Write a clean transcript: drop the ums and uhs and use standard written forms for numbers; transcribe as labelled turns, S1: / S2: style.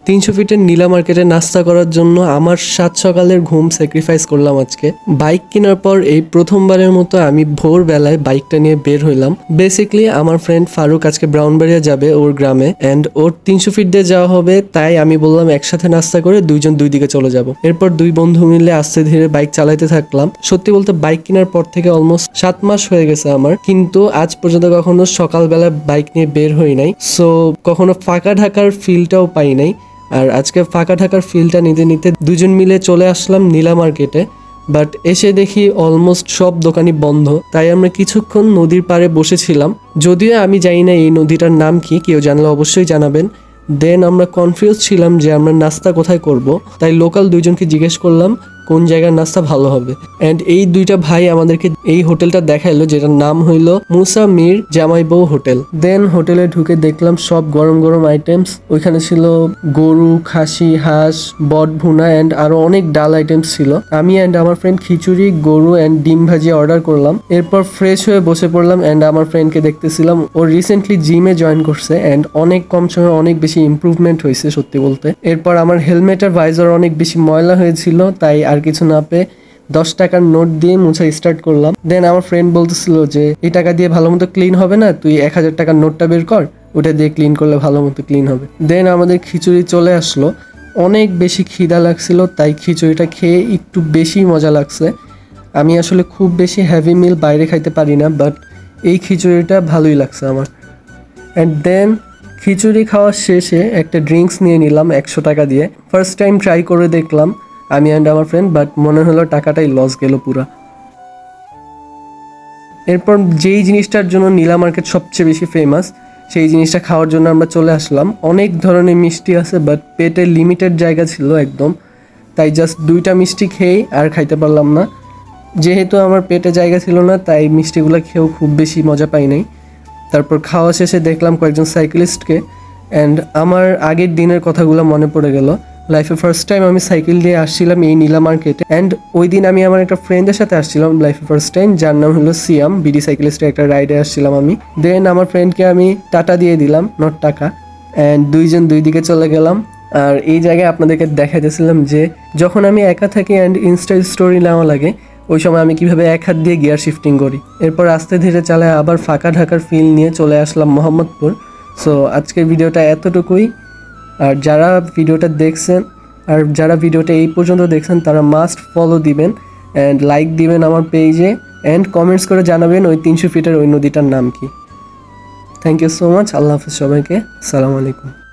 S1: 300 ফিটের নীলা মার্কেটে নাস্তা করার জন্য আমার 7 সকালের ঘুম স্যাক্রিফাইস করলাম আজকে। বাইক কেনার পর এই প্রথমবারের মতো আমি ভোরবেলায় বাইকটা নিয়ে বের হইলাম। বেসিক্যালি আমার ফ্রেন্ড ফারুক আজকে ব্রাউনবাড়িয়া যাবে ওর গ্রামে, অ্যান্ড ওর 300 ফিট দিয়ে যাওয়া হবে, তাই আমি বললাম একসাথে নাস্তা করে দুইজন দুই দিকে চলে যাব। এরপর দুই বন্ধু মিলে আস্তে ধীরে বাইক চালাইতে থাকলাম। সত্যি বলতে বাইক কেনার পর থেকে অলমোস্ট 7 মাস হয়ে গেছে আমার, কিন্তু আজ পর্যন্ত কখনো সকালবেলা বাইক নিয়ে বের হই নাই। সো কখনো ফাঁকা ঢাকার ফিলটাও পাই নাই। আর আজকে ফাঁকা ঢাকার ফিলটা নিতে নিতে দুজন মিলে চলে আসলাম নীলা মার্কেটে। বাট এসে দেখি অলমোস্ট সব দোকানই বন্ধ, তাই আমরা কিছুক্ষণ নদীর পাড়ে বসেছিলাম। যদিও আমি জানি না এই নদীটার নাম কি, কেউ জানলে অবশ্যই জানাবেন। দেন আমরা কনফিউজ ছিলাম যে আমরা নাস্তা কোথায় করব, তাই লোকাল দুইজনকে জিজ্ঞেস করলাম কোন জায়গার নাস্তা ভালো হবে। অ্যান্ড এই দুইটা ভাই আমাদেরকে এই হোটেলটা দেখাইলো, যেটার নাম হইলো মুসা মির জামাই বউ হোটেল। দেন হোটেলে ঢুকে দেখলাম সব গরম গরম আইটেমস। ওইখানে ছিল গরু, খাসি, হাঁস, বট ভুনা অ্যান্ড আরো অনেক ডাল আইটেমস ছিল। আমি অ্যান্ড আমার ফ্রেন্ড খিচুড়ি, গরু অ্যান্ড ডিম ভাজি অর্ডার করলাম। এরপর ফ্রেশ হয়ে বসে পড়লাম অ্যান্ড আমার ফ্রেন্ডকে দেখতেছিলাম। ও রিসেন্টলি জিমে জয়েন করছে অ্যান্ড অনেক কম সময়ে অনেক বেশি ইমপ্রুভমেন্ট হয়েছে সত্যি বলতে। এরপর আমার হেলমেটের ভাইজার অনেক বেশি ময়লা হয়েছিল, তাই আর কিছু না পেয়ে 10 টাকার নোট দিয়ে মুছা স্টার্ট করলাম। দেন আমার ফ্রেন্ড বলতেছিল যে এই টাকা দিয়ে ভালো মতো ক্লিন হবে না, তুই 1000 টাকার নোটটা বের কর, ওটা দিয়ে ক্লিন করলে ভালো মতো ক্লিন হবে। দেন আমাদের খিচুড়ি চলে আসলো। অনেক বেশি খিদা লাগছিল, তাই খিচুড়িটা খেয়ে একটু বেশি মজা লাগছে। আমি আসলে খুব বেশি হেভি মিল বাইরে খাইতে পারি না, বাট এই খিচুড়িটা ভালোই লাগছে আমার। অ্যান্ড দেন খিচুড়ি খাওয়ার শেষে একটা ড্রিঙ্কস নিয়ে নিলাম 100 টাকা দিয়ে। ফার্স্ট টাইম ট্রাই করে দেখলাম আমি অ্যান্ড আমার ফ্রেন্ড, বাট মনে হলো টাকাটাই লস গেল পুরা। এরপর যেই জিনিসটার জন্য নীলা মার্কেট সবচেয়ে বেশি ফেমাস, সেই জিনিসটা খাওয়ার জন্য আমরা চলে আসলাম। অনেক ধরনের মিষ্টি আছে, বাট পেটে লিমিটেড জায়গা ছিল একদম, তাই জাস্ট 2টা মিষ্টি খেয়েই আর খাইতে পারলাম না। যেহেতু আমার পেটে জায়গা ছিল না, তাই মিষ্টিগুলো খেয়েও খুব বেশি মজা পাই নাই। তারপর খাওয়া শেষে দেখলাম কয়েকজন সাইকেলিস্টকে, অ্যান্ড আমার আগের দিনের কথাগুলো মনে পড়ে গেল। লাইফে ফার্স্ট টাইম আমি সাইকেল দিয়ে আসছিলাম এই নীলা মার্কেটে, অ্যান্ড ওই দিন আমি আমার একটা ফ্রেন্ডের সাথে আসছিলাম লাইফে ফার্স্ট টাইম, যার নাম হলো সিয়াম। বিডি সাইকেলিস্টের একটা রাইডে আসছিলাম আমি। দেন আমার ফ্রেন্ডকে আমি টাটা দিয়ে দিলাম, নট টাকা, অ্যান্ড দুইজন দুই দিকে চলে গেলাম। আর এই জায়গায় আপনাদেরকে দেখাইতেছিলাম যে যখন আমি একা থাকি অ্যান্ড ইনস্টা স্টোরি নেওয়া লাগে, ওই সময় আমি কিভাবে এক হাত দিয়ে গিয়ার শিফটিং করি। এরপর আস্তে ধীরে চালায় আবার ফাঁকা ঢাকার ফিল নিয়ে চলে আসলাম মোহাম্মদপুর। সো আজকের ভিডিওটা এতটুকুই। আর যারা ভিডিওটা এই পর্যন্ত দেখছেন তারা মাস্ট ফলো দিবেন অ্যান্ড লাইক দিবেন আমার পেজে, অ্যান্ড কমেন্টস করে জানাবেন ওই 300 ফিটের ওই নদীটার নাম কি। Thank you so much. আল্লাহ হাফিজ সবাইকে। আসসালামু আলাইকুম।